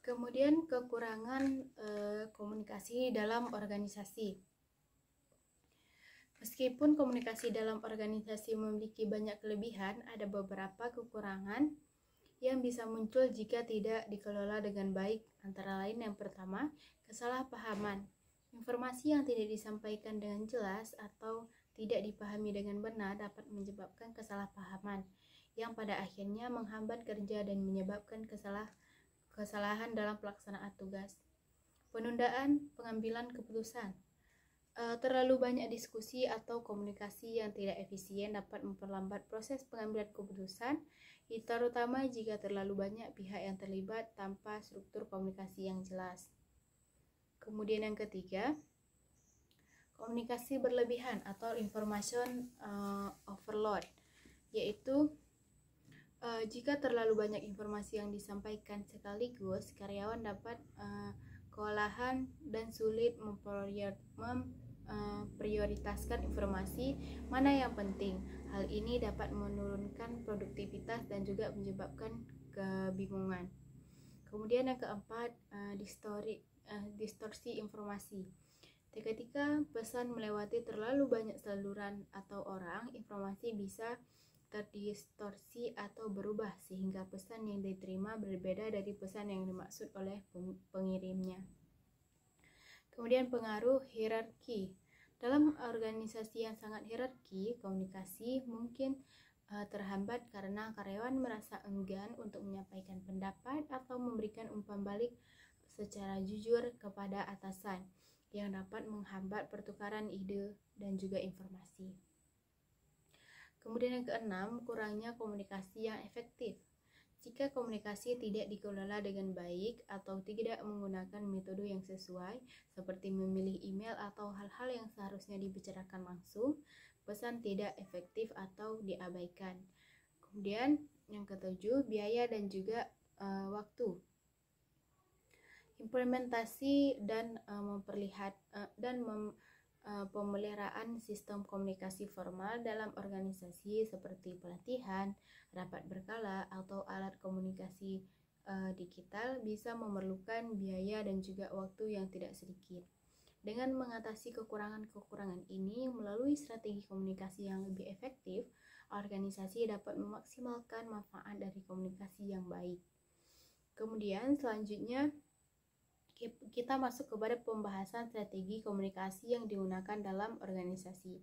Kemudian kekurangan komunikasi dalam organisasi. Meskipun komunikasi dalam organisasi memiliki banyak kelebihan, ada beberapa kekurangan yang bisa muncul jika tidak dikelola dengan baik. Antara lain yang pertama, kesalahpahaman. Informasi yang tidak disampaikan dengan jelas atau tidak dipahami dengan benar dapat menyebabkan kesalahpahaman yang pada akhirnya menghambat kerja dan menyebabkan kesalahan dalam pelaksanaan tugas. Penundaan pengambilan keputusan. Terlalu banyak diskusi atau komunikasi yang tidak efisien dapat memperlambat proses pengambilan keputusan, terutama jika terlalu banyak pihak yang terlibat tanpa struktur komunikasi yang jelas. Kemudian yang ketiga, komunikasi berlebihan atau information overload, yaitu jika terlalu banyak informasi yang disampaikan sekaligus, karyawan dapat kewalahan dan sulit memprioritaskan informasi mana yang penting. Hal ini dapat menurunkan produktivitas dan juga menyebabkan kebingungan. Kemudian yang keempat, distorsi informasi. Ketika pesan melewati terlalu banyak saluran atau orang, informasi bisa terdistorsi atau berubah sehingga pesan yang diterima berbeda dari pesan yang dimaksud oleh pengirimnya. Kemudian pengaruh hierarki. Dalam organisasi yang sangat hierarki, komunikasi mungkin terhambat karena karyawan merasa enggan untuk menyampaikan pendapat atau memberikan umpan balik secara jujur kepada atasan yang dapat menghambat pertukaran ide dan juga informasi. Kemudian yang keenam, kurangnya komunikasi yang efektif. Jika komunikasi tidak dikelola dengan baik atau tidak menggunakan metode yang sesuai, seperti memilih email atau hal-hal yang seharusnya dibicarakan langsung, pesan tidak efektif atau diabaikan. Kemudian yang ketujuh, biaya dan juga waktu. Implementasi dan pemeliharaan sistem komunikasi formal dalam organisasi seperti pelatihan, rapat berkala, atau alat komunikasi digital bisa memerlukan biaya dan juga waktu yang tidak sedikit. Dengan mengatasi kekurangan-kekurangan ini melalui strategi komunikasi yang lebih efektif, organisasi dapat memaksimalkan manfaat dari komunikasi yang baik. Kemudian selanjutnya kita masuk kepada pembahasan strategi komunikasi yang digunakan dalam organisasi.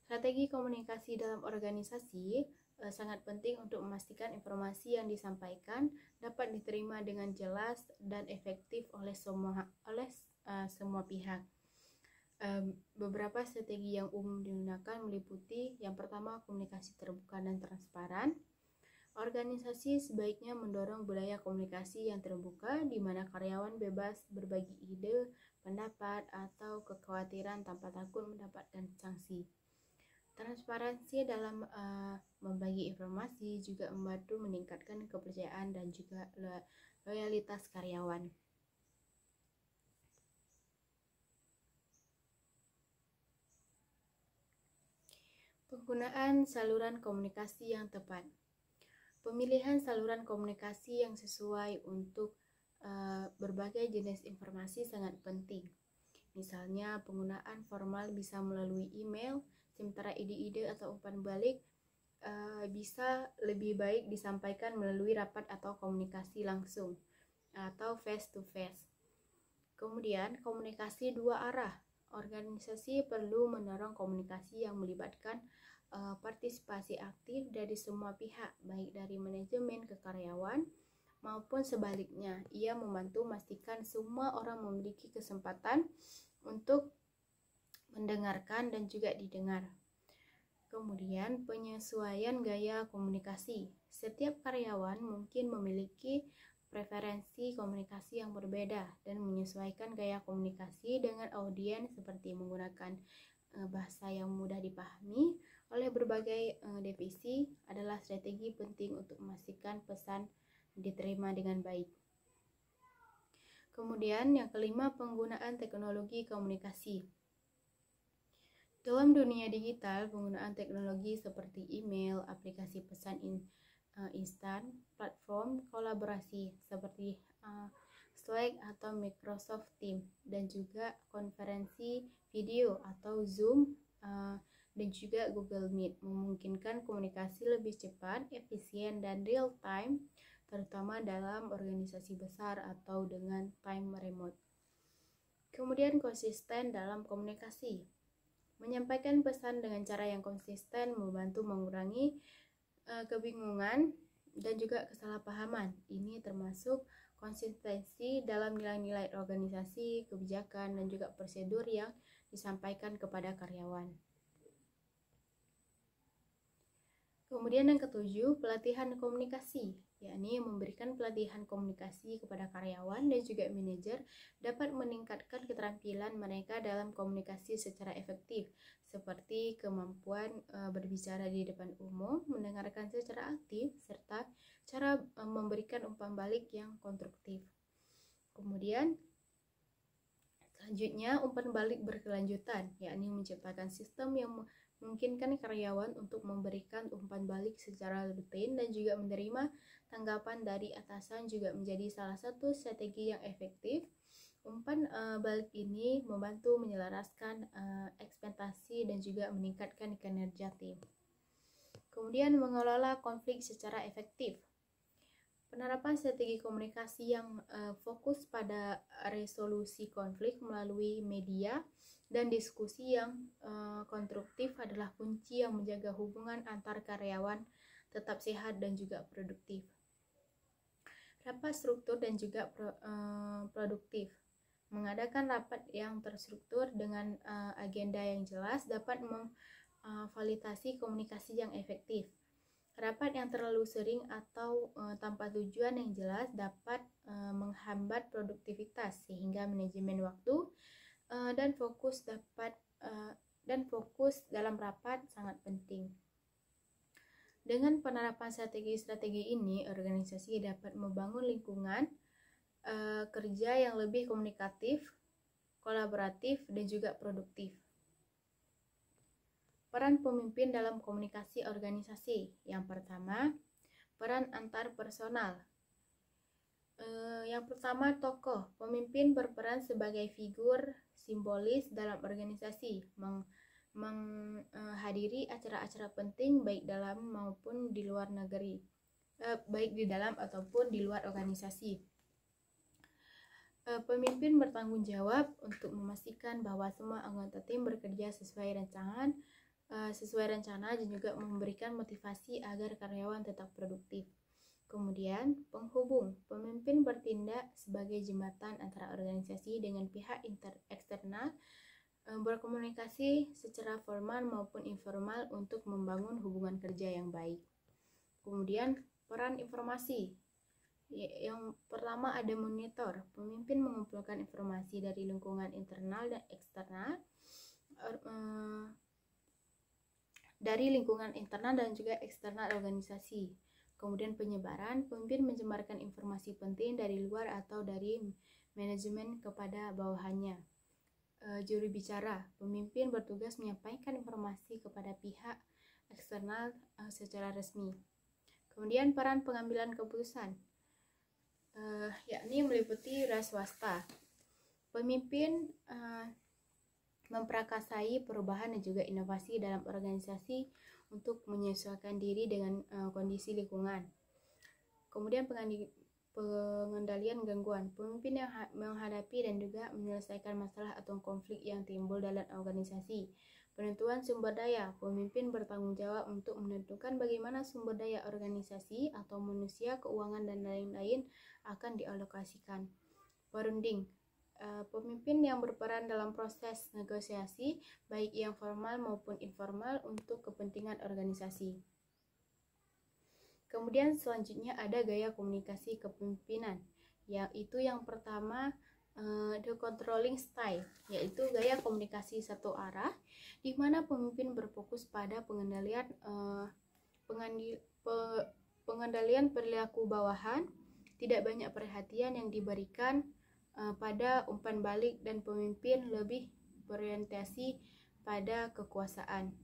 Strategi komunikasi dalam organisasi sangat penting untuk memastikan informasi yang disampaikan dapat diterima dengan jelas dan efektif oleh semua pihak. Beberapa strategi yang umum digunakan meliputi yang pertama, komunikasi terbuka dan transparan. Organisasi sebaiknya mendorong budaya komunikasi yang terbuka di mana karyawan bebas berbagi ide, pendapat, atau kekhawatiran tanpa takut mendapatkan sanksi. Transparansi dalam membagi informasi juga membantu meningkatkan kepercayaan dan juga loyalitas karyawan. Penggunaan saluran komunikasi yang tepat. Pemilihan saluran komunikasi yang sesuai untuk berbagai jenis informasi sangat penting. Misalnya, penggunaan formal bisa melalui email, sementara ide-ide atau umpan balik bisa lebih baik disampaikan melalui rapat atau komunikasi langsung atau face to face. Kemudian, komunikasi dua arah. Organisasi perlu mendorong komunikasi yang melibatkan partisipasi aktif dari semua pihak, baik dari manajemen ke karyawan maupun sebaliknya. Ia membantu memastikan semua orang memiliki kesempatan untuk mendengarkan dan juga didengar. Kemudian penyesuaian gaya komunikasi. Setiap karyawan mungkin memiliki preferensi komunikasi yang berbeda dan menyesuaikan gaya komunikasi dengan audiens seperti menggunakan bahasa yang mudah dipahami oleh berbagai divisi adalah strategi penting untuk memastikan pesan diterima dengan baik. Kemudian yang kelima, penggunaan teknologi komunikasi. Dalam dunia digital, penggunaan teknologi seperti email, aplikasi pesan instan, platform kolaborasi seperti Slack atau Microsoft Teams, dan juga konferensi video atau Zoom dan juga Google Meet, memungkinkan komunikasi lebih cepat, efisien, dan real time, terutama dalam organisasi besar atau dengan time remote. Kemudian konsisten dalam komunikasi. Menyampaikan pesan dengan cara yang konsisten membantu mengurangi kebingungan dan juga kesalahpahaman. Ini termasuk konsistensi dalam nilai-nilai organisasi, kebijakan, dan juga prosedur yang disampaikan kepada karyawan. Kemudian yang ketujuh, pelatihan komunikasi, yakni memberikan pelatihan komunikasi kepada karyawan dan juga manajer dapat meningkatkan keterampilan mereka dalam komunikasi secara efektif, seperti kemampuan berbicara di depan umum, mendengarkan secara aktif, serta cara memberikan umpan balik yang konstruktif. Kemudian selanjutnya, umpan balik berkelanjutan, yakni menciptakan sistem yang memungkinkan karyawan untuk memberikan umpan balik secara rutin dan juga menerima tanggapan dari atasan juga menjadi salah satu strategi yang efektif. Umpan balik ini membantu menyelaraskan ekspektasi dan juga meningkatkan kinerja tim. Kemudian mengelola konflik secara efektif. Penerapan strategi komunikasi yang fokus pada resolusi konflik melalui media dan diskusi yang konstruktif adalah kunci yang menjaga hubungan antar karyawan tetap sehat dan juga produktif. Rapat struktur dan juga produktif. Mengadakan rapat yang terstruktur dengan agenda yang jelas dapat memfasilitasi komunikasi yang efektif. Rapat yang terlalu sering atau tanpa tujuan yang jelas dapat menghambat produktivitas, sehingga manajemen waktu dan fokus dalam rapat sangat penting. Dengan penerapan strategi-strategi ini, organisasi dapat membangun lingkungan kerja yang lebih komunikatif, kolaboratif, dan juga produktif. Peran pemimpin dalam komunikasi organisasi. Yang pertama, peran antar personal. Yang pertama, tokoh. Pemimpin berperan sebagai figur simbolis dalam organisasi, menghadiri acara-acara penting baik dalam maupun di luar negeri, baik di dalam ataupun di luar organisasi. Pemimpin bertanggung jawab untuk memastikan bahwa semua anggota tim bekerja sesuai rencana dan juga memberikan motivasi agar karyawan tetap produktif. Kemudian, penghubung. Pemimpin bertindak sebagai jembatan antara organisasi dengan pihak eksternal, berkomunikasi secara formal maupun informal untuk membangun hubungan kerja yang baik. Kemudian, peran informasi. Yang pertama ada monitor. Pemimpin mengumpulkan informasi dari lingkungan internal dan eksternal, dan juga eksternal organisasi. Kemudian penyebaran, pemimpin menyebarkan informasi penting dari luar atau dari manajemen kepada bawahannya. Juru bicara, pemimpin bertugas menyampaikan informasi kepada pihak eksternal secara resmi. Kemudian peran pengambilan keputusan, yakni meliputi wira swasta. Pemimpin memprakarsai perubahan dan juga inovasi dalam organisasi untuk menyesuaikan diri dengan kondisi lingkungan. Kemudian pengendalian gangguan. Pemimpin yang menghadapi dan juga menyelesaikan masalah atau konflik yang timbul dalam organisasi. Penentuan sumber daya. Pemimpin bertanggung jawab untuk menentukan bagaimana sumber daya organisasi atau manusia, keuangan, dan lain-lain akan dialokasikan. Perunding. Pemimpin yang berperan dalam proses negosiasi, baik yang formal maupun informal untuk kepentingan organisasi. Kemudian selanjutnya ada gaya komunikasi kepemimpinan, yaitu yang pertama the controlling style, yaitu gaya komunikasi satu arah, di mana pemimpin berfokus pada pengendalian perilaku bawahan, tidak banyak perhatian yang diberikan pada umpan balik, dan pemimpin lebih berorientasi pada kekuasaan.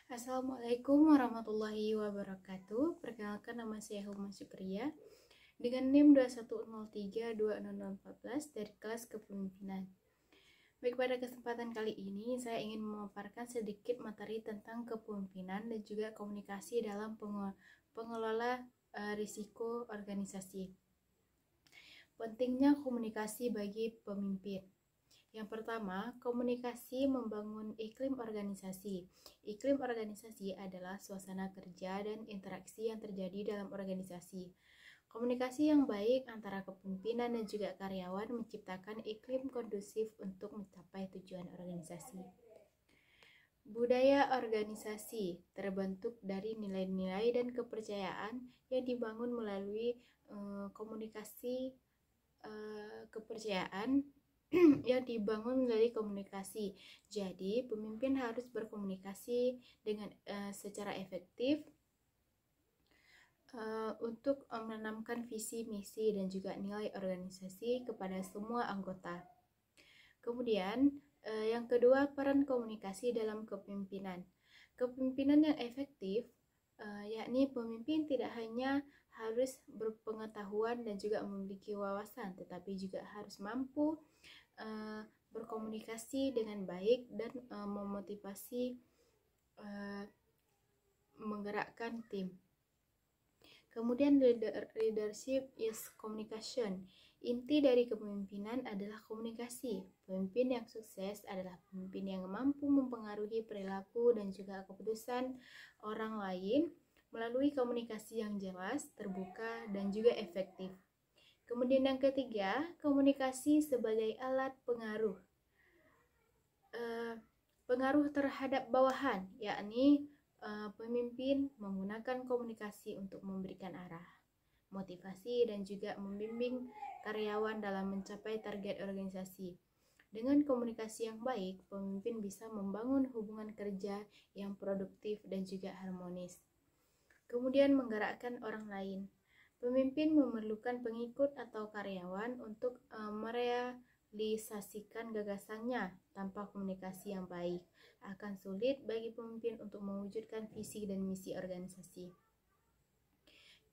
Assalamualaikum warahmatullahi wabarakatuh. Perkenalkan, nama saya Huma Syukriya. dengan NIM 2103-20014 dari kelas kepemimpinan. Baik, pada kesempatan kali ini saya ingin memaparkan sedikit materi tentang kepemimpinan dan juga komunikasi dalam pengelola risiko organisasi. Pentingnya komunikasi bagi pemimpin. Yang pertama, komunikasi membangun iklim organisasi. Iklim organisasi adalah suasana kerja dan interaksi yang terjadi dalam organisasi. Komunikasi yang baik antara kepemimpinan dan juga karyawan menciptakan iklim kondusif untuk mencapai tujuan organisasi. Budaya organisasi terbentuk dari nilai-nilai dan kepercayaan yang dibangun melalui komunikasi kepercayaan yang dibangun melalui komunikasi. Jadi, pemimpin harus berkomunikasi dengan secara efektif untuk menanamkan visi, misi, dan juga nilai organisasi kepada semua anggota. Kemudian, yang kedua, peran komunikasi dalam kepemimpinan. Kepemimpinan yang efektif, yakni pemimpin tidak hanya harus berpengetahuan dan juga memiliki wawasan, tetapi juga harus mampu berkomunikasi dengan baik dan memotivasi menggerakkan tim. Kemudian leadership is communication. Inti dari kepemimpinan adalah komunikasi. Pemimpin yang sukses adalah pemimpin yang mampu mempengaruhi perilaku dan juga keputusan orang lain melalui komunikasi yang jelas, terbuka, dan juga efektif. Kemudian yang ketiga, komunikasi sebagai alat pengaruh. Pengaruh terhadap bawahan, yakni pemimpin menggunakan komunikasi untuk memberikan arah, motivasi, dan juga membimbing karyawan dalam mencapai target organisasi. Dengan komunikasi yang baik, pemimpin bisa membangun hubungan kerja yang produktif dan juga harmonis. Kemudian menggerakkan orang lain. Pemimpin memerlukan pengikut atau karyawan untuk merealisasikan gagasannya. Tanpa komunikasi yang baik, akan sulit bagi pemimpin untuk mewujudkan visi dan misi organisasi.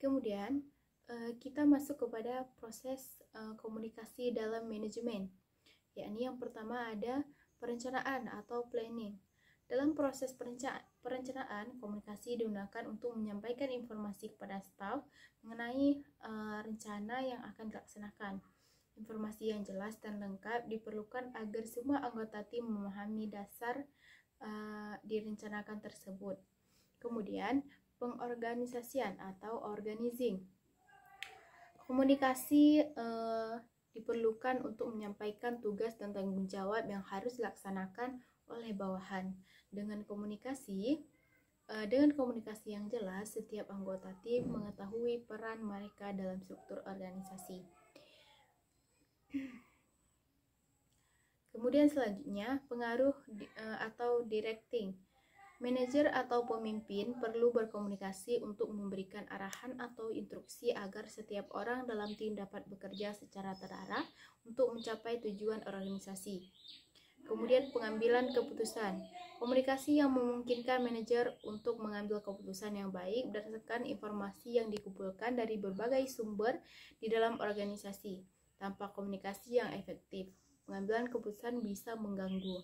Kemudian, kita masuk kepada proses komunikasi dalam manajemen, yakni yang pertama ada perencanaan atau planning. Dalam proses perencanaan, komunikasi digunakan untuk menyampaikan informasi kepada staf mengenai rencana yang akan dilaksanakan. Informasi yang jelas dan lengkap diperlukan agar semua anggota tim memahami dasar direncanakan tersebut. Kemudian, pengorganisasian atau organizing. Komunikasi diperlukan untuk menyampaikan tugas dan tanggung jawab yang harus dilaksanakan oleh bawahan. Dengan komunikasi yang jelas, setiap anggota tim mengetahui peran mereka dalam struktur organisasi. Kemudian selanjutnya, pengaruh atau directing. Manajer atau pemimpin perlu berkomunikasi untuk memberikan arahan atau instruksi agar setiap orang dalam tim dapat bekerja secara terarah untuk mencapai tujuan organisasi. Kemudian pengambilan keputusan. Komunikasi yang memungkinkan manajer untuk mengambil keputusan yang baik berdasarkan informasi yang dikumpulkan dari berbagai sumber di dalam organisasi. Tanpa komunikasi yang efektif, pengambilan keputusan bisa mengganggu.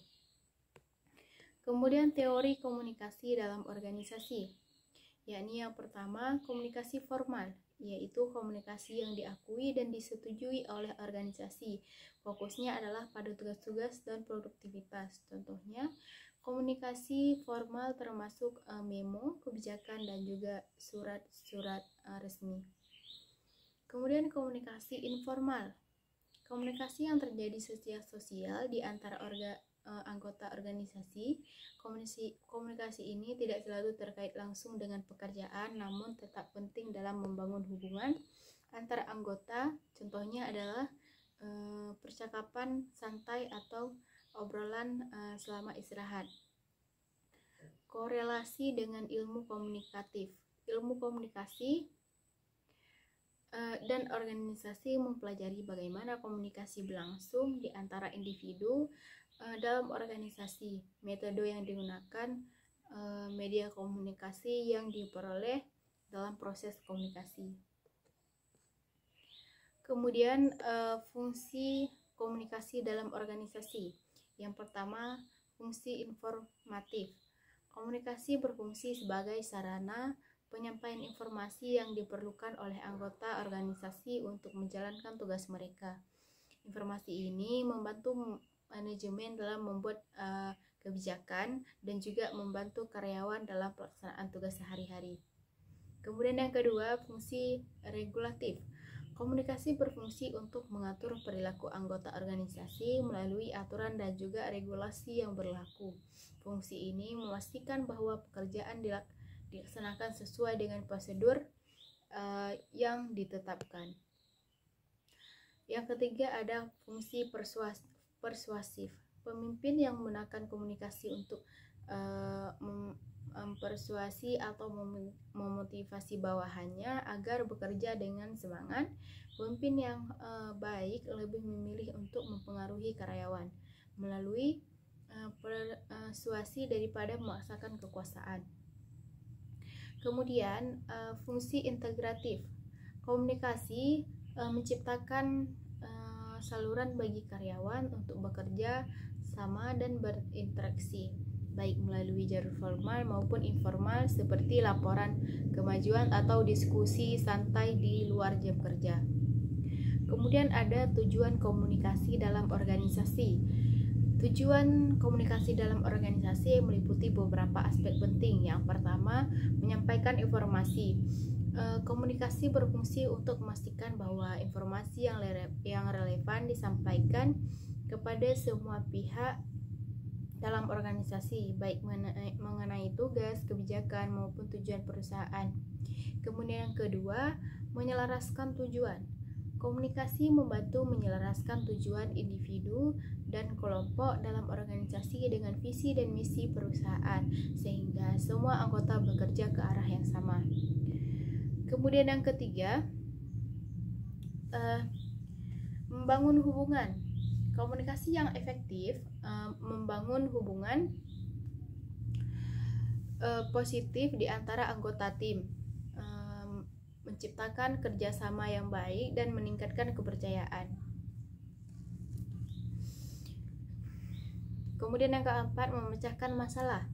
Kemudian teori komunikasi dalam organisasi, yakni yang pertama komunikasi formal, yaitu komunikasi yang diakui dan disetujui oleh organisasi. Fokusnya adalah pada tugas-tugas dan produktivitas. Contohnya, komunikasi formal termasuk memo, kebijakan, dan juga surat-surat resmi. Kemudian komunikasi informal. Komunikasi yang terjadi secara sosial di antara anggota organisasi. Komunikasi ini tidak selalu terkait langsung dengan pekerjaan, namun tetap penting dalam membangun hubungan antar anggota. Contohnya adalah percakapan santai atau obrolan selama istirahat. Korelasi dengan ilmu komunikatif. Ilmu komunikasi dan organisasi mempelajari bagaimana komunikasi berlangsung di antara individu dalam organisasi. Metode yang digunakan, media komunikasi yang diperoleh dalam proses komunikasi. Kemudian fungsi komunikasi dalam organisasi. Yang pertama, fungsi informatif. Komunikasi berfungsi sebagai sarana penyampaian informasi yang diperlukan oleh anggota organisasi untuk menjalankan tugas mereka. Informasi ini membantu manajemen dalam membuat kebijakan dan juga membantu karyawan dalam pelaksanaan tugas sehari-hari. Kemudian yang kedua, fungsi regulatif. Komunikasi berfungsi untuk mengatur perilaku anggota organisasi melalui aturan dan juga regulasi yang berlaku. Fungsi ini memastikan bahwa pekerjaan dilaksanakan sesuai dengan prosedur yang ditetapkan. Yang ketiga ada fungsi persuasif. Pemimpin yang menggunakan komunikasi untuk mempersuasi atau memotivasi bawahannya agar bekerja dengan semangat. Pemimpin yang baik lebih memilih untuk mempengaruhi karyawan melalui persuasi daripada memaksakan kekuasaan. Kemudian fungsi integratif. Komunikasi menciptakan saluran bagi karyawan untuk bekerja sama dan berinteraksi, baik melalui jalur formal maupun informal seperti laporan kemajuan atau diskusi santai di luar jam kerja. Kemudian ada tujuan komunikasi dalam organisasi. Tujuan komunikasi dalam organisasi meliputi beberapa aspek penting. Yang pertama, menyampaikan informasi. Komunikasi berfungsi untuk memastikan bahwa informasi yang relevan disampaikan kepada semua pihak dalam organisasi, baik mengenai tugas, kebijakan, maupun tujuan perusahaan. Kemudian yang kedua, menyelaraskan tujuan. Komunikasi membantu menyelaraskan tujuan individu dan kelompok dalam organisasi dengan visi dan misi perusahaan, sehingga semua anggota bekerja ke arah yang sama. Kemudian yang ketiga, membangun hubungan. Komunikasi yang efektif membangun hubungan positif di antara anggota tim, menciptakan kerjasama yang baik dan meningkatkan kepercayaan. Kemudian yang keempat, memecahkan masalah.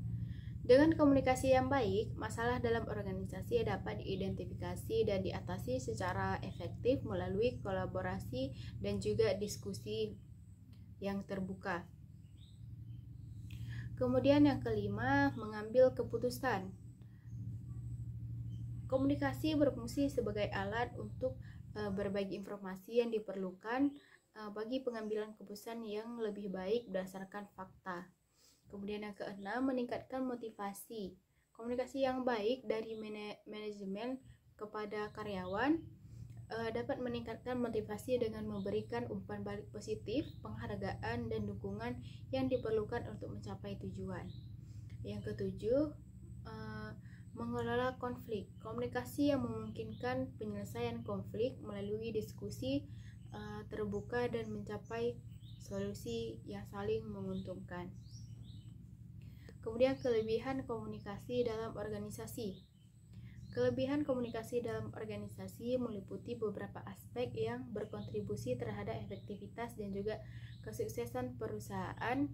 Dengan komunikasi yang baik, masalah dalam organisasi dapat diidentifikasi dan diatasi secara efektif melalui kolaborasi dan juga diskusi yang terbuka. Kemudian yang kelima, mengambil keputusan. Komunikasi berfungsi sebagai alat untuk berbagi informasi yang diperlukan bagi pengambilan keputusan yang lebih baik berdasarkan fakta. Kemudian yang keenam, meningkatkan motivasi. Komunikasi yang baik dari manajemen kepada karyawan dapat meningkatkan motivasi dengan memberikan umpan balik positif, penghargaan, dan dukungan yang diperlukan untuk mencapai tujuan. Yang ketujuh, mengelola konflik. Komunikasi yang memungkinkan penyelesaian konflik melalui diskusi terbuka dan mencapai solusi yang saling menguntungkan. Kemudian kelebihan komunikasi dalam organisasi. Kelebihan komunikasi dalam organisasi meliputi beberapa aspek yang berkontribusi terhadap efektivitas dan juga kesuksesan perusahaan.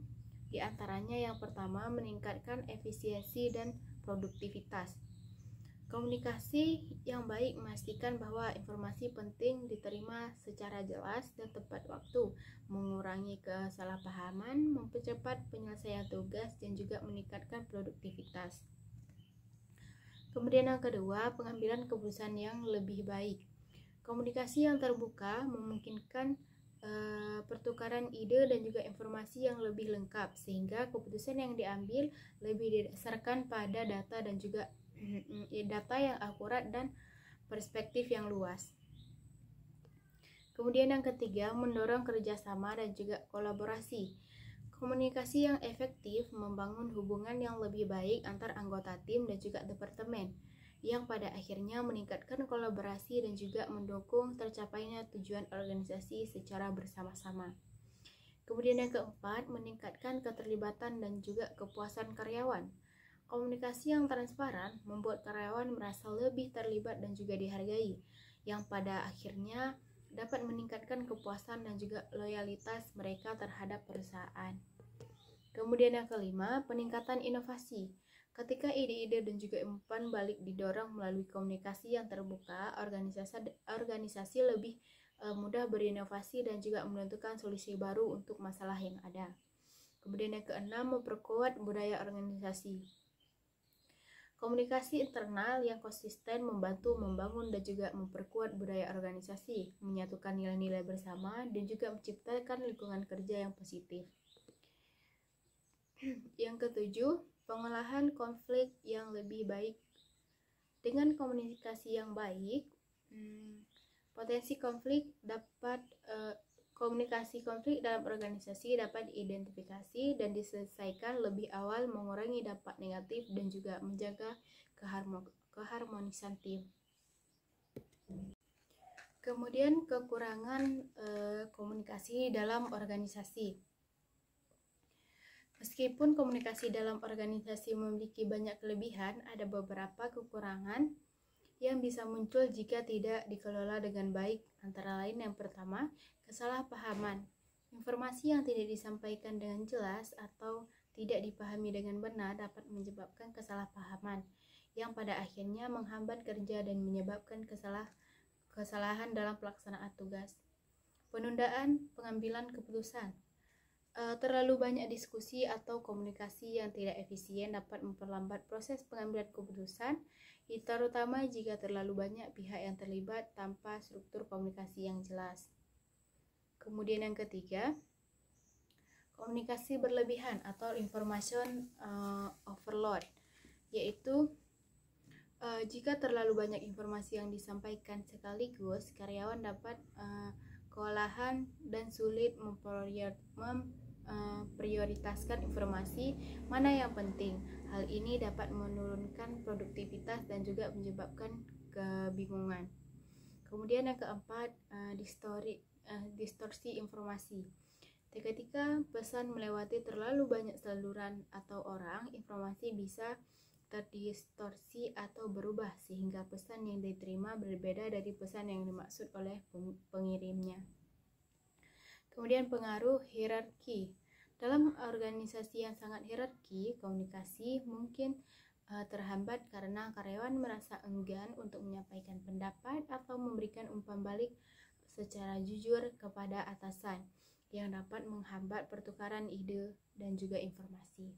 Di antaranya yang pertama, meningkatkan efisiensi dan produktivitas. Komunikasi yang baik memastikan bahwa informasi penting diterima secara jelas dan tepat waktu, mengurangi kesalahpahaman, mempercepat penyelesaian tugas, dan juga meningkatkan produktivitas. Kemudian yang kedua, pengambilan keputusan yang lebih baik. Komunikasi yang terbuka memungkinkan pertukaran ide dan juga informasi yang lebih lengkap, sehingga keputusan yang diambil lebih didasarkan pada data dan juga data yang akurat dan perspektif yang luas. Kemudian yang ketiga, mendorong kerjasama dan juga kolaborasi. Komunikasi yang efektif membangun hubungan yang lebih baik antar anggota tim dan juga departemen, yang pada akhirnya meningkatkan kolaborasi dan juga mendukung tercapainya tujuan organisasi secara bersama-sama. Kemudian yang keempat, meningkatkan keterlibatan dan juga kepuasan karyawan. Komunikasi yang transparan membuat karyawan merasa lebih terlibat dan juga dihargai, yang pada akhirnya dapat meningkatkan kepuasan dan juga loyalitas mereka terhadap perusahaan. Kemudian yang kelima, peningkatan inovasi. Ketika ide-ide dan juga umpan balik didorong melalui komunikasi yang terbuka, organisasi lebih mudah berinovasi dan juga menentukan solusi baru untuk masalah yang ada. Kemudian yang keenam, memperkuat budaya organisasi. Komunikasi internal yang konsisten membantu membangun dan juga memperkuat budaya organisasi, menyatukan nilai-nilai bersama, dan juga menciptakan lingkungan kerja yang positif. Yang ketujuh, pengolahan konflik yang lebih baik. Dengan komunikasi yang baik, potensi konflik dapat komunikasi konflik dalam organisasi dapat diidentifikasi dan diselesaikan lebih awal, mengurangi dampak negatif dan juga menjaga keharmonisan tim. Kemudian kekurangan komunikasi dalam organisasi. Meskipun komunikasi dalam organisasi memiliki banyak kelebihan, ada beberapa kekurangan yang bisa muncul jika tidak dikelola dengan baik. Antara lain yang pertama, kesalahpahaman. Informasi yang tidak disampaikan dengan jelas atau tidak dipahami dengan benar dapat menyebabkan kesalahpahaman yang pada akhirnya menghambat kerja dan menyebabkan kesalahan dalam pelaksanaan tugas. Penundaan pengambilan keputusan. Terlalu banyak diskusi atau komunikasi yang tidak efisien dapat memperlambat proses pengambilan keputusan, terutama jika terlalu banyak pihak yang terlibat tanpa struktur komunikasi yang jelas. Kemudian yang ketiga, komunikasi berlebihan atau information overload, yaitu jika terlalu banyak informasi yang disampaikan sekaligus, karyawan dapat kewalahan dan sulit memprioritaskan informasi mana yang penting. Hal ini dapat menurunkan produktivitas dan juga menyebabkan kebingungan. Kemudian yang keempat, distorsi informasi. Ketika pesan melewati terlalu banyak saluran atau orang, informasi bisa terdistorsi atau berubah sehingga pesan yang diterima berbeda dari pesan yang dimaksud oleh pengirimnya. Kemudian pengaruh hierarki. Dalam organisasi yang sangat hierarki, komunikasi mungkin terhambat karena karyawan merasa enggan untuk menyampaikan pendapat atau memberikan umpan balik secara jujur kepada atasan, yang dapat menghambat pertukaran ide dan juga informasi.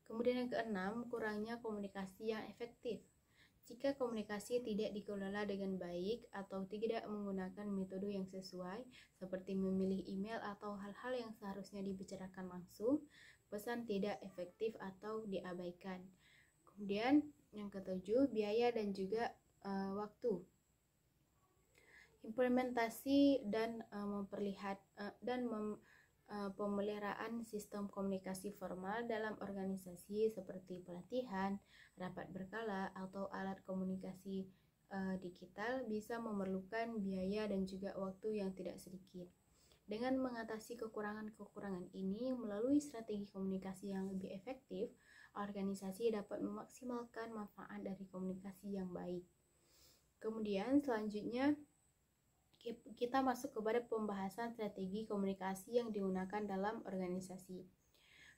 Kemudian yang keenam, kurangnya komunikasi yang efektif. Jika komunikasi tidak dikelola dengan baik atau tidak menggunakan metode yang sesuai, seperti memilih email atau hal-hal yang seharusnya dibicarakan langsung, pesan tidak efektif atau diabaikan. Kemudian yang ketujuh, biaya dan juga waktu. Implementasi dan pemeliharaan sistem komunikasi formal dalam organisasi seperti pelatihan, rapat berkala, atau alat komunikasi digital bisa memerlukan biaya dan juga waktu yang tidak sedikit. Dengan mengatasi kekurangan-kekurangan ini melalui strategi komunikasi yang lebih efektif, organisasi dapat memaksimalkan manfaat dari komunikasi yang baik. Kemudian selanjutnya kita masuk kepada pembahasan strategi komunikasi yang digunakan dalam organisasi.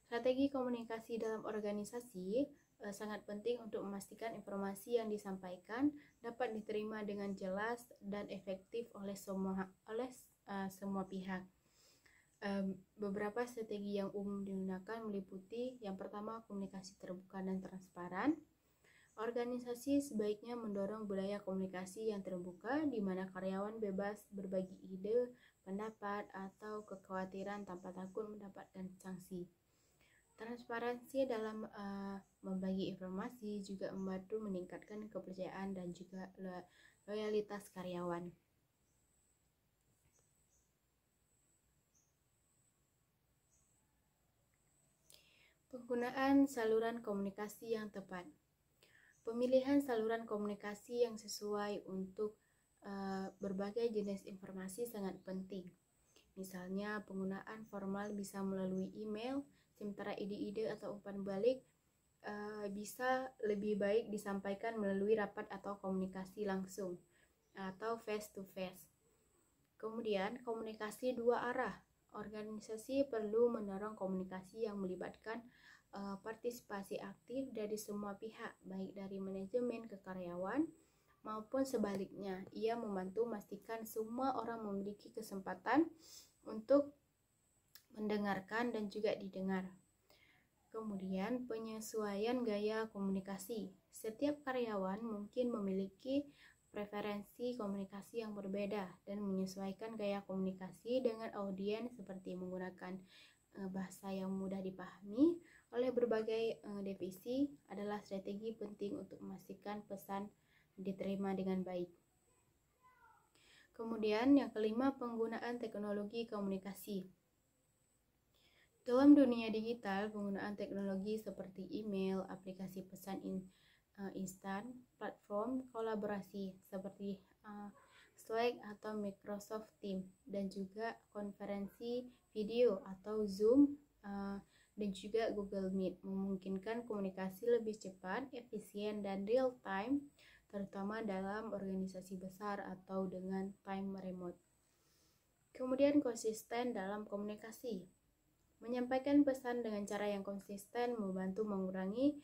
Strategi komunikasi dalam organisasi sangat penting untuk memastikan informasi yang disampaikan dapat diterima dengan jelas dan efektif oleh semua pihak. Beberapa strategi yang umum digunakan meliputi yang pertama, komunikasi terbuka dan transparan. Organisasi sebaiknya mendorong budaya komunikasi yang terbuka, di mana karyawan bebas berbagi ide, pendapat, atau kekhawatiran tanpa takut mendapatkan sanksi. Transparansi dalam membagi informasi juga membantu meningkatkan kepercayaan dan juga loyalitas karyawan. Penggunaan saluran komunikasi yang tepat. Pemilihan saluran komunikasi yang sesuai untuk berbagai jenis informasi sangat penting. Misalnya, penggunaan formal bisa melalui email, sementara ide-ide atau umpan balik bisa lebih baik disampaikan melalui rapat atau komunikasi langsung. atau face to face. Kemudian komunikasi dua arah. Organisasi perlu mendorong komunikasi yang melibatkan partisipasi aktif dari semua pihak, baik dari manajemen ke karyawan maupun sebaliknya. Ia membantu memastikan semua orang memiliki kesempatan untuk mendengarkan dan juga didengar. Kemudian penyesuaian gaya komunikasi. Setiap karyawan mungkin memiliki preferensi komunikasi yang berbeda dan menyesuaikan gaya komunikasi dengan audiens seperti menggunakan bahasa yang mudah dipahami oleh berbagai divisi adalah strategi penting untuk memastikan pesan diterima dengan baik. Kemudian yang kelima, penggunaan teknologi komunikasi. Dalam dunia digital, penggunaan teknologi seperti email, aplikasi pesan instan, platform kolaborasi seperti Slack atau Microsoft Teams, dan juga konferensi video atau Zoom dan juga Google Meet memungkinkan komunikasi lebih cepat, efisien, dan real time, terutama dalam organisasi besar atau dengan time remote. Kemudian konsisten dalam komunikasi. Menyampaikan pesan dengan cara yang konsisten membantu mengurangi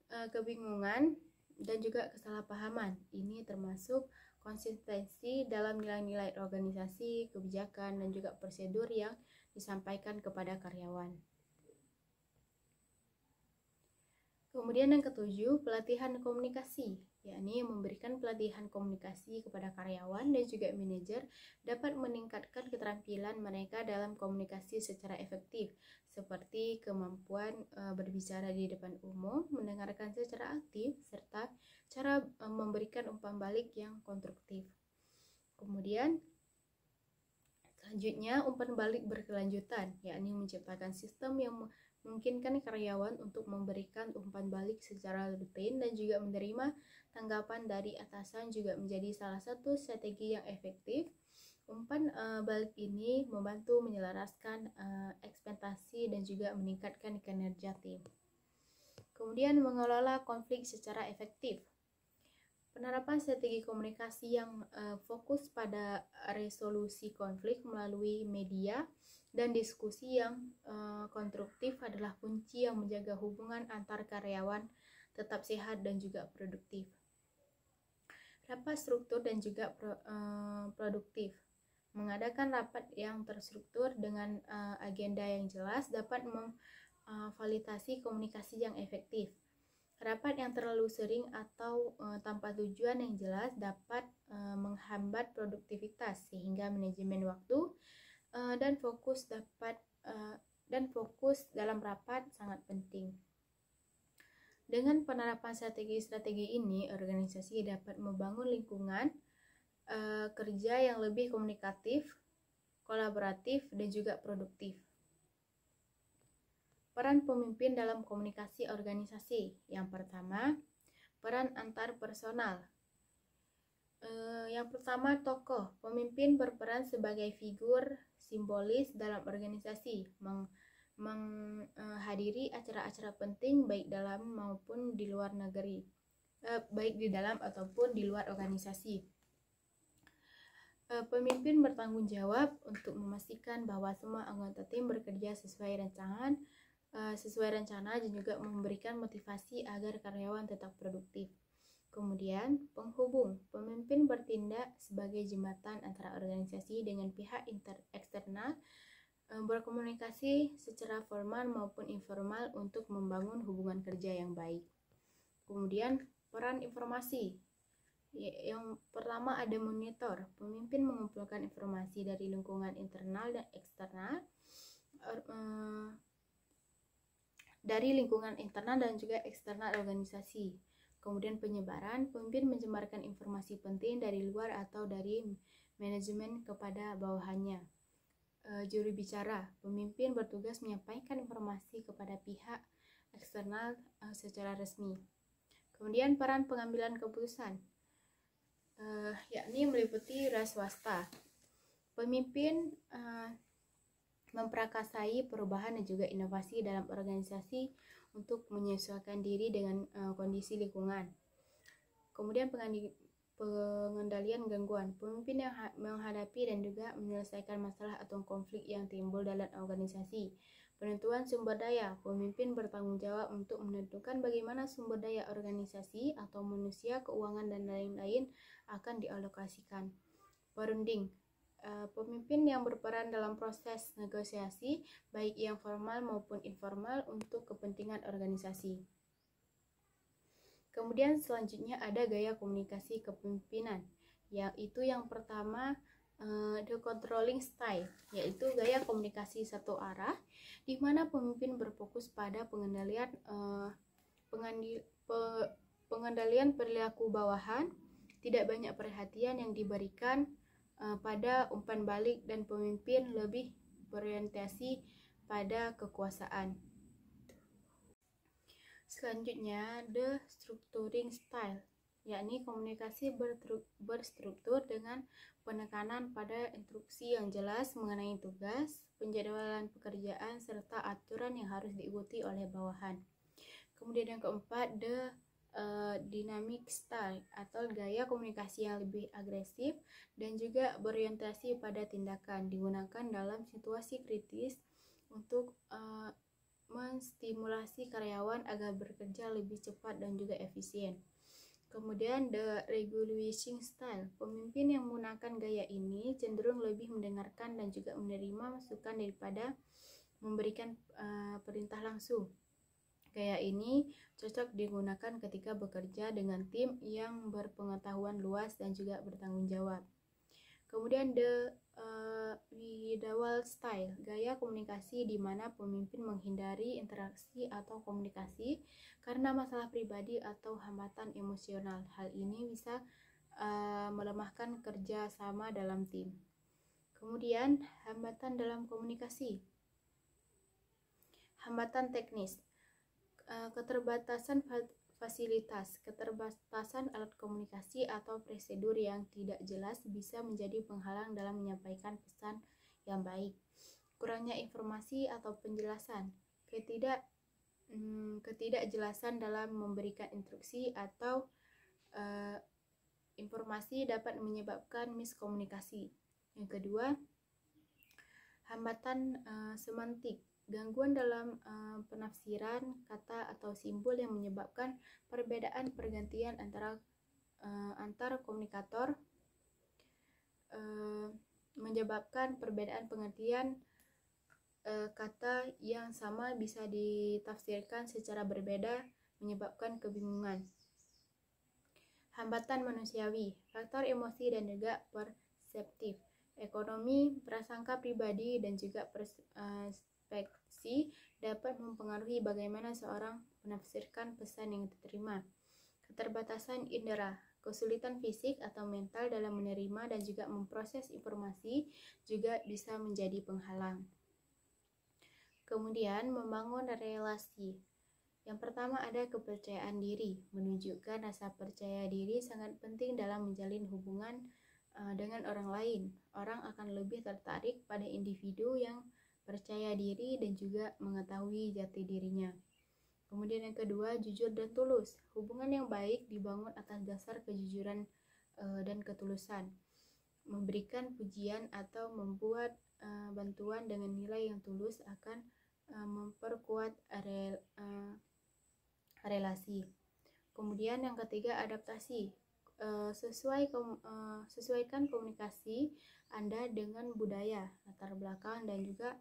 kebingungan dan juga kesalahpahaman. Ini termasuk konsistensi dalam nilai-nilai organisasi, kebijakan, dan juga prosedur yang disampaikan kepada karyawan. Kemudian yang ketujuh, pelatihan komunikasi, yakni memberikan pelatihan komunikasi kepada karyawan dan juga manajer dapat meningkatkan keterampilan mereka dalam komunikasi secara efektif, seperti kemampuan berbicara di depan umum, mendengarkan secara aktif, serta cara memberikan umpan balik yang konstruktif. Kemudian selanjutnya, umpan balik berkelanjutan, yakni menciptakan sistem yang memungkinkan karyawan untuk memberikan umpan balik secara rutin dan juga menerima tanggapan dari atasan juga menjadi salah satu strategi yang efektif. Umpan balik ini membantu menyelaraskan ekspektasi dan juga meningkatkan kinerja tim. Kemudian mengelola konflik secara efektif. Penerapan strategi komunikasi yang fokus pada resolusi konflik melalui media dan diskusi yang konstruktif adalah kunci yang menjaga hubungan antar karyawan tetap sehat dan juga produktif. Rapat struktur dan juga produktif. Mengadakan rapat yang terstruktur dengan agenda yang jelas dapat memfasilitasi komunikasi yang efektif. Rapat yang terlalu sering atau tanpa tujuan yang jelas dapat menghambat produktivitas, sehingga manajemen waktu dan fokus dalam rapat sangat penting. Dengan penerapan strategi-strategi ini, organisasi dapat membangun lingkungan kerja yang lebih komunikatif, kolaboratif, dan juga produktif. Peran pemimpin dalam komunikasi organisasi. Yang pertama, peran antar personal. Yang pertama, tokoh. Pemimpin berperan sebagai figur simbolis dalam organisasi, menghadiri acara-acara penting baik dalam maupun di luar negeri, baik di dalam ataupun di luar organisasi. Pemimpin bertanggung jawab untuk memastikan bahwa semua anggota tim bekerja sesuai rencana dan juga memberikan motivasi agar karyawan tetap produktif. Kemudian, penghubung. Pemimpin bertindak sebagai jembatan antara organisasi dengan pihak eksternal, berkomunikasi secara formal maupun informal untuk membangun hubungan kerja yang baik. Kemudian, peran informasi. Yang pertama ada monitor. Pemimpin mengumpulkan informasi dari lingkungan internal dan eksternal, dari lingkungan internal dan juga eksternal organisasi. Kemudian penyebaran, pemimpin menyebarkan informasi penting dari luar atau dari manajemen kepada bawahannya. Juru bicara, pemimpin bertugas menyampaikan informasi kepada pihak eksternal secara resmi. Kemudian peran pengambilan keputusan, yakni meliputi ras swasta. Pemimpin memprakarsai perubahan dan juga inovasi dalam organisasi untuk menyesuaikan diri dengan kondisi lingkungan. Kemudian pengendalian gangguan. Pemimpin yang menghadapi dan juga menyelesaikan masalah atau konflik yang timbul dalam organisasi. Penentuan sumber daya. Pemimpin bertanggung jawab untuk menentukan bagaimana sumber daya organisasi atau manusia, keuangan, dan lain-lain akan dialokasikan. Perunding. Pemimpin yang berperan dalam proses negosiasi, baik yang formal maupun informal, untuk kepentingan organisasi. Kemudian selanjutnya ada gaya komunikasi kepemimpinan, yaitu yang pertama the controlling style, yaitu gaya komunikasi satu arah, di mana pemimpin berfokus pada pengendalian perilaku bawahan, tidak banyak perhatian yang diberikan pada umpan balik, dan pemimpin lebih berorientasi pada kekuasaan. Selanjutnya, the structuring style, yakni komunikasi berstruktur dengan penekanan pada instruksi yang jelas mengenai tugas, penjadwalan pekerjaan, serta aturan yang harus diikuti oleh bawahan. Kemudian yang keempat, the dynamic style, atau gaya komunikasi yang lebih agresif dan juga berorientasi pada tindakan, digunakan dalam situasi kritis untuk menstimulasi karyawan agar bekerja lebih cepat dan juga efisien. Kemudian the regulating style, pemimpin yang menggunakan gaya ini cenderung lebih mendengarkan dan juga menerima masukan daripada memberikan perintah langsung. Gaya ini cocok digunakan ketika bekerja dengan tim yang berpengetahuan luas dan juga bertanggung jawab. Kemudian the withdrawal style, gaya komunikasi di mana pemimpin menghindari interaksi atau komunikasi karena masalah pribadi atau hambatan emosional. Hal ini bisa melemahkan kerja sama dalam tim. Kemudian hambatan dalam komunikasi. Hambatan teknis. Keterbatasan fasilitas, keterbatasan alat komunikasi atau prosedur yang tidak jelas bisa menjadi penghalang dalam menyampaikan pesan yang baik. Kurangnya informasi atau penjelasan, ketidakjelasan dalam memberikan instruksi atau informasi dapat menyebabkan miskomunikasi. Yang kedua, hambatan semantik, gangguan dalam penafsiran kata atau simbol yang menyebabkan perbedaan pergantian antar komunikator, menyebabkan perbedaan pengertian kata yang sama bisa ditafsirkan secara berbeda, menyebabkan kebingungan. Hambatan manusiawi, faktor emosi dan juga perseptif, ekonomi, prasangka pribadi, dan juga perspektif dapat mempengaruhi bagaimana seorang menafsirkan pesan yang diterima. Keterbatasan indera, kesulitan fisik atau mental dalam menerima dan juga memproses informasi juga bisa menjadi penghalang. Kemudian membangun relasi. Yang pertama ada kepercayaan diri. Menunjukkan rasa percaya diri sangat penting dalam menjalin hubungan dengan orang lain. Orang akan lebih tertarik pada individu yang percaya diri dan juga mengetahui jati dirinya. Kemudian yang kedua, jujur dan tulus. Hubungan yang baik dibangun atas dasar kejujuran dan ketulusan. Memberikan pujian atau membuat bantuan dengan nilai yang tulus akan memperkuat relasi. Kemudian yang ketiga, adaptasi. Sesuaikan komunikasi Anda dengan budaya, latar belakang, dan juga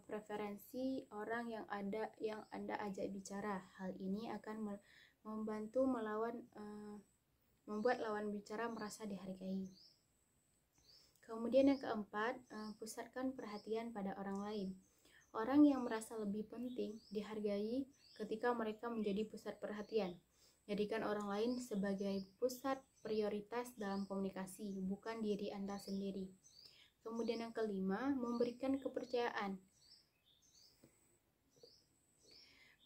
preferensi orang yang Anda ajak bicara. Hal ini akan membantu membuat lawan bicara merasa dihargai. Kemudian yang keempat, pusatkan perhatian pada orang lain. Orang yang merasa lebih penting dihargai ketika mereka menjadi pusat perhatian. Jadikan orang lain sebagai pusat prioritas dalam komunikasi, bukan diri Anda sendiri. Kemudian yang kelima, memberikan kepercayaan.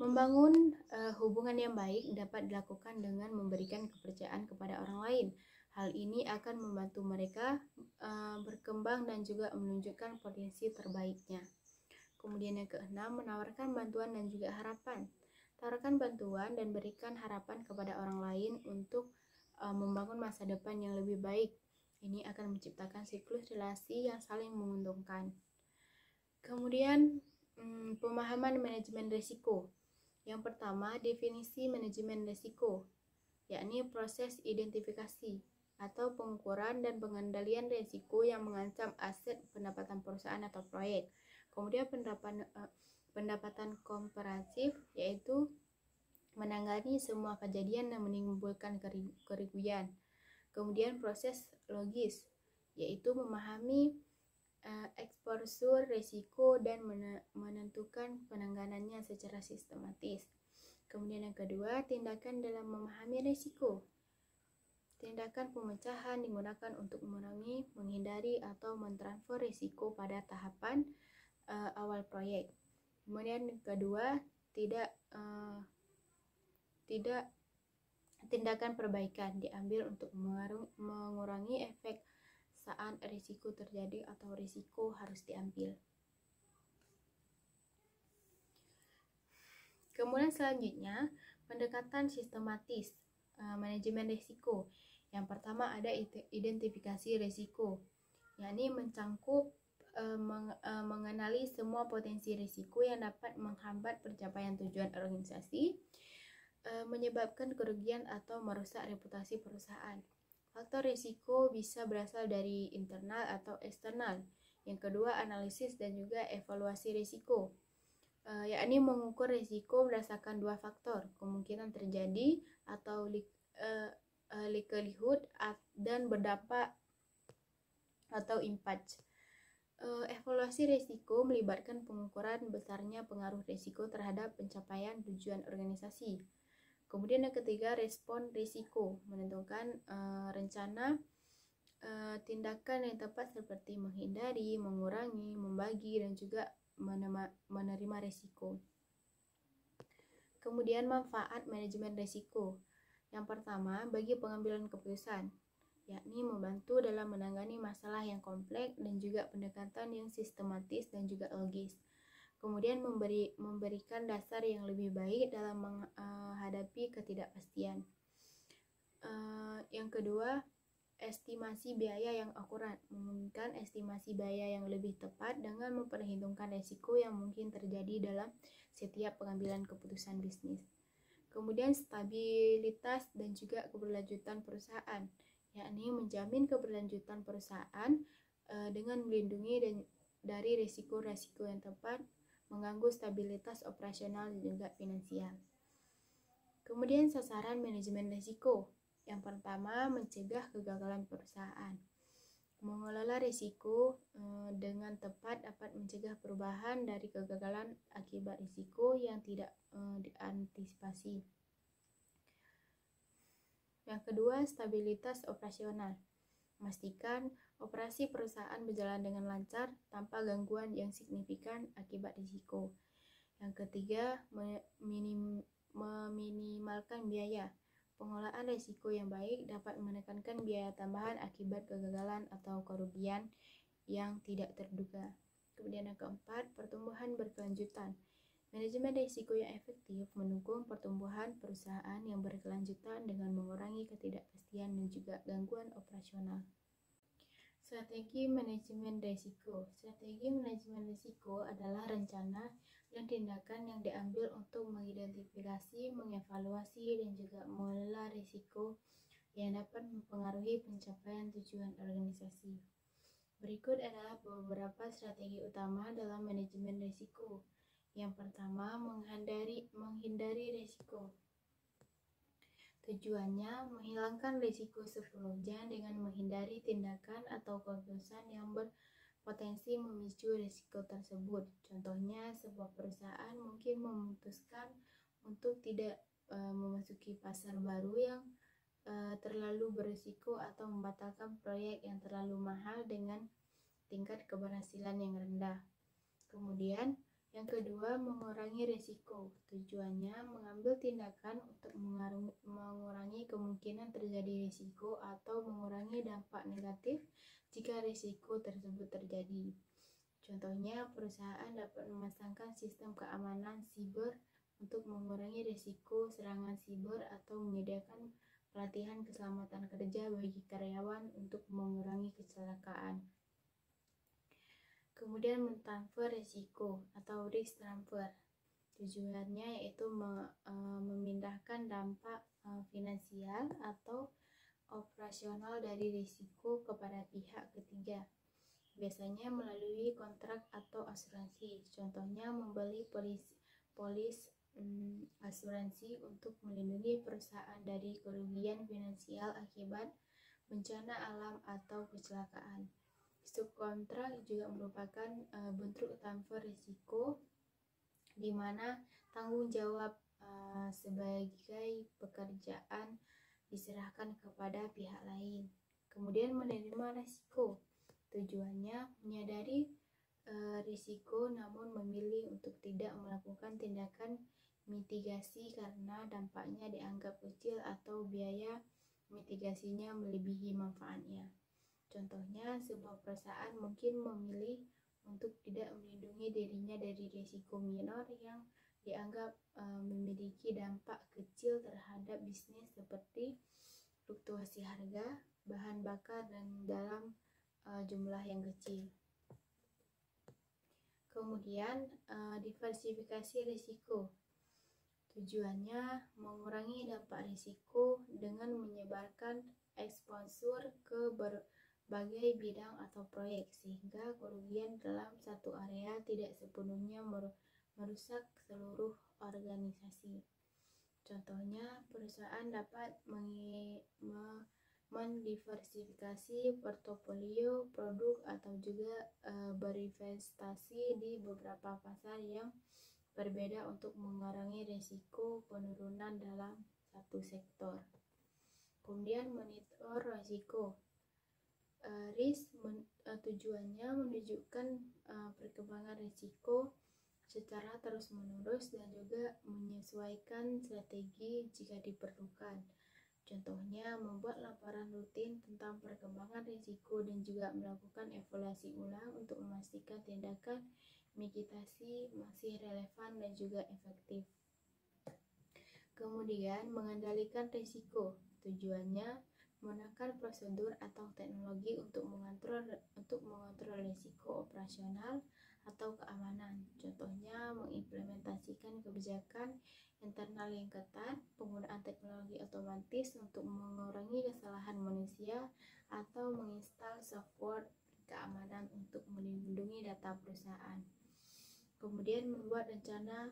Membangun hubungan yang baik dapat dilakukan dengan memberikan kepercayaan kepada orang lain. Hal ini akan membantu mereka berkembang dan juga menunjukkan potensi terbaiknya. Kemudian yang keenam, menawarkan bantuan dan juga harapan. Tawarkan bantuan dan berikan harapan kepada orang lain untuk membangun masa depan yang lebih baik. Ini akan menciptakan siklus relasi yang saling menguntungkan. Kemudian, pemahaman manajemen risiko. Yang pertama, definisi manajemen risiko, yakni proses identifikasi atau pengukuran dan pengendalian risiko yang mengancam aset, pendapatan perusahaan atau proyek. Kemudian pendapatan komprehensif, yaitu menangani semua kejadian yang menimbulkan kerugian. Kemudian proses logis, yaitu memahami eksposur risiko dan menentukan penanganannya secara sistematis. Kemudian yang kedua, tindakan dalam memahami risiko. Tindakan pemecahan digunakan untuk mengurangi, menghindari, atau mentransfer risiko pada tahapan awal proyek. Kemudian yang kedua, tindakan perbaikan diambil untuk mengurangi efek saat risiko terjadi atau risiko harus diambil. Kemudian selanjutnya, pendekatan sistematis manajemen risiko. Yang pertama ada identifikasi risiko, yakni mencangkup mengenali semua potensi risiko yang dapat menghambat pencapaian tujuan organisasi, menyebabkan kerugian atau merusak reputasi perusahaan. Faktor risiko bisa berasal dari internal atau eksternal. Yang kedua, analisis dan juga evaluasi risiko, yakni mengukur risiko berdasarkan dua faktor, kemungkinan terjadi atau likelihood dan berdampak atau impact. Evaluasi risiko melibatkan pengukuran besarnya pengaruh risiko terhadap pencapaian tujuan organisasi. Kemudian yang ketiga, respon risiko, menentukan rencana tindakan yang tepat seperti menghindari, mengurangi, membagi, dan juga menerima risiko. Kemudian manfaat manajemen risiko. Yang pertama, bagi pengambilan keputusan, yakni membantu dalam menangani masalah yang kompleks dan juga pendekatan yang sistematis dan juga logis. Kemudian memberikan dasar yang lebih baik dalam menghadapi ketidakpastian. Yang kedua, estimasi biaya yang akurat, memungkinkan estimasi biaya yang lebih tepat dengan memperhitungkan risiko yang mungkin terjadi dalam setiap pengambilan keputusan bisnis. Kemudian stabilitas dan juga keberlanjutan perusahaan, yakni menjamin keberlanjutan perusahaan dengan melindungi dari risiko-risiko yang tepat, mengganggu stabilitas operasional dan juga finansial. Kemudian sasaran manajemen risiko. Yang pertama, mencegah kegagalan perusahaan. Mengelola risiko dengan tepat dapat mencegah perubahan dari kegagalan akibat risiko yang tidak diantisipasi. Yang kedua, stabilitas operasional. Memastikan operasi perusahaan berjalan dengan lancar tanpa gangguan yang signifikan akibat risiko. Yang ketiga, meminimalkan biaya. Pengelolaan risiko yang baik dapat menekankan biaya tambahan akibat kegagalan atau kerugian yang tidak terduga. Kemudian yang keempat, pertumbuhan berkelanjutan. Manajemen risiko yang efektif mendukung pertumbuhan perusahaan yang berkelanjutan dengan mengurangi ketidakpastian dan juga gangguan operasional. Strategi manajemen risiko. Strategi manajemen risiko adalah rencana dan tindakan yang diambil untuk mengidentifikasi, mengevaluasi, dan juga mengelola risiko yang dapat mempengaruhi pencapaian tujuan organisasi. Berikut adalah beberapa strategi utama dalam manajemen risiko. Yang pertama, menghindari risiko. Tujuannya menghilangkan risiko sebelumnya dengan menghindari tindakan atau keputusan yang berpotensi memicu risiko tersebut. Contohnya, sebuah perusahaan mungkin memutuskan untuk tidak memasuki pasar baru yang terlalu berisiko atau membatalkan proyek yang terlalu mahal dengan tingkat keberhasilan yang rendah. Kemudian, yang kedua, mengurangi risiko. Tujuannya mengambil tindakan untuk mengurangi kemungkinan terjadi risiko atau mengurangi dampak negatif jika risiko tersebut terjadi. Contohnya, perusahaan dapat memasangkan sistem keamanan siber untuk mengurangi risiko serangan siber atau menyediakan pelatihan keselamatan kerja bagi karyawan untuk mengurangi kecelakaan. Kemudian mentransfer risiko atau risk transfer. Tujuannya yaitu memindahkan dampak finansial atau operasional dari risiko kepada pihak ketiga. Biasanya melalui kontrak atau asuransi. Contohnya membeli polis asuransi untuk melindungi perusahaan dari kerugian finansial akibat bencana alam atau kecelakaan. Subkontrak juga merupakan bentuk transfer risiko di mana tanggung jawab sebagai pekerjaan diserahkan kepada pihak lain. Kemudian menerima risiko. Tujuannya menyadari risiko namun memilih untuk tidak melakukan tindakan mitigasi karena dampaknya dianggap kecil atau biaya mitigasinya melebihi manfaatnya. Contohnya, sebuah perusahaan mungkin memilih untuk tidak melindungi dirinya dari risiko minor yang dianggap memiliki dampak kecil terhadap bisnis seperti fluktuasi harga bahan bakar dan dalam jumlah yang kecil. Kemudian diversifikasi risiko. Tujuannya mengurangi dampak risiko dengan menyebarkan eksposur ke berbagai bidang atau proyek sehingga kerugian dalam satu area tidak sepenuhnya merusak seluruh organisasi. Contohnya, perusahaan dapat mendiversifikasi portofolio produk atau juga berinvestasi di beberapa pasar yang berbeda untuk mengurangi risiko penurunan dalam satu sektor. Kemudian monitor risiko. Tujuannya menunjukkan perkembangan risiko secara terus-menerus dan juga menyesuaikan strategi jika diperlukan. Contohnya, membuat laporan rutin tentang perkembangan risiko dan juga melakukan evaluasi ulang untuk memastikan tindakan mitigasi masih relevan dan juga efektif. Kemudian, mengendalikan risiko. Tujuannya menggunakan prosedur atau teknologi untuk mengontrol risiko operasional atau keamanan. Contohnya, mengimplementasikan kebijakan internal yang ketat, penggunaan teknologi otomatis untuk mengurangi kesalahan manusia, atau menginstal software keamanan untuk melindungi data perusahaan. Kemudian membuat rencana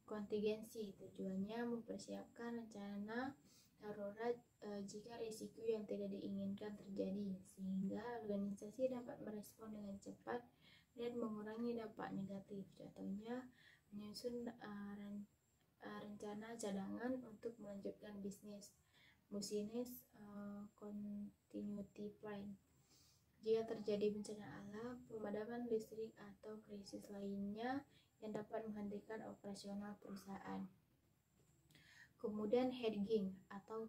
kontingensi. Tujuannya mempersiapkan rencana darurat jika risiko yang tidak diinginkan terjadi, sehingga organisasi dapat merespon dengan cepat dan mengurangi dampak negatif. Contohnya, menyusun rencana cadangan untuk melanjutkan business continuity plan. Jika terjadi bencana alam, pemadaman listrik atau krisis lainnya yang dapat menghentikan operasional perusahaan. Kemudian hedging atau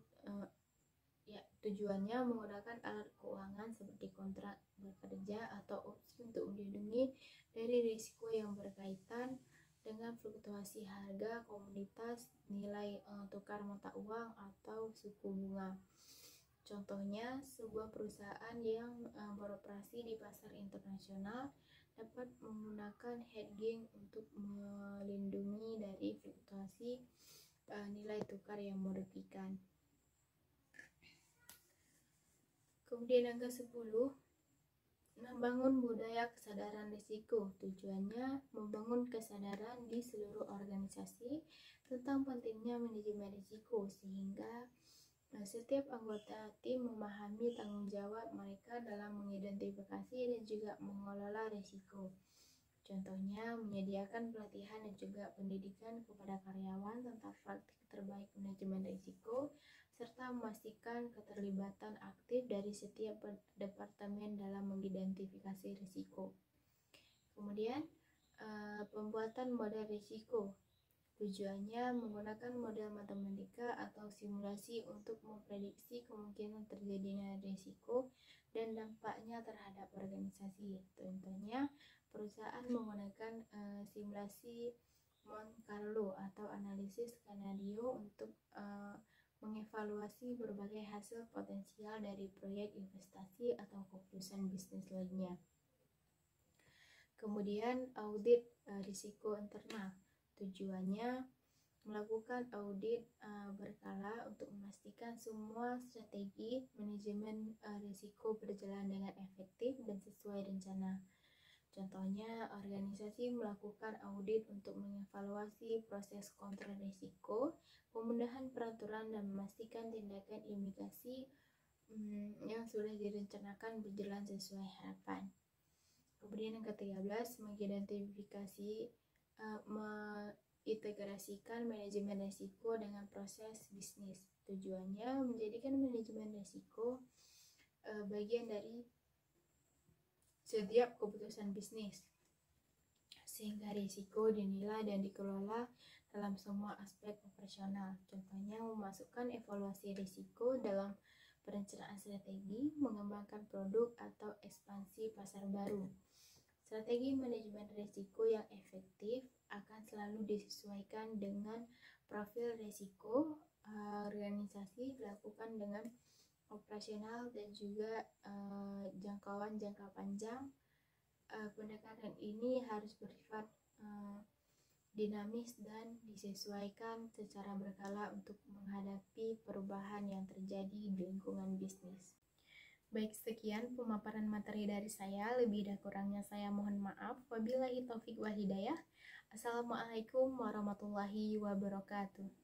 tujuannya menggunakan alat keuangan seperti kontrak bekerja atau opsi untuk melindungi dari risiko yang berkaitan dengan fluktuasi harga komoditas, nilai tukar mata uang atau suku bunga. Contohnya, sebuah perusahaan yang beroperasi di pasar internasional dapat menggunakan hedging untuk melindungi dari fluktuasi nilai tukar yang merugikan. Kemudian yang ke-10, membangun budaya kesadaran risiko. Tujuannya membangun kesadaran di seluruh organisasi tentang pentingnya manajemen risiko sehingga setiap anggota tim memahami tanggung jawab mereka dalam mengidentifikasi dan juga mengelola risiko. Contohnya, menyediakan pelatihan dan juga pendidikan kepada karyawan tentang praktik terbaik manajemen risiko, serta memastikan keterlibatan aktif dari setiap departemen dalam mengidentifikasi risiko. Kemudian, pembuatan model risiko. Tujuannya menggunakan model matematika atau simulasi untuk memprediksi kemungkinan terjadinya risiko dan dampaknya terhadap organisasi. Contohnya, perusahaan menggunakan simulasi Monte Carlo atau analisis skenario untuk mengevaluasi berbagai hasil potensial dari proyek investasi atau keputusan bisnis lainnya. Kemudian audit risiko internal. Tujuannya melakukan audit berkala untuk memastikan semua strategi manajemen risiko berjalan dengan efektif dan sesuai rencana. Contohnya, organisasi melakukan audit untuk mengevaluasi proses kontrol risiko, pemudahan peraturan, dan memastikan tindakan imigrasi yang sudah direncanakan berjalan sesuai harapan. Kemudian yang ke-13, mengintegrasikan manajemen risiko dengan proses bisnis. Tujuannya menjadikan manajemen risiko bagian dari setiap keputusan bisnis, sehingga risiko dinilai dan dikelola dalam semua aspek operasional. Contohnya memasukkan evaluasi risiko dalam perencanaan strategi, mengembangkan produk atau ekspansi pasar baru. Strategi manajemen risiko yang efektif akan selalu disesuaikan dengan profil risiko organisasi, dilakukan dengan operasional dan juga jangkauan jangka panjang. Pendekatan ini harus bersifat dinamis dan disesuaikan secara berkala untuk menghadapi perubahan yang terjadi di lingkungan bisnis. Baik, sekian pemaparan materi dari saya. Lebih dan kurangnya saya mohon maaf. Wabillahi taufik wal hidayah. Assalamualaikum warahmatullahi wabarakatuh.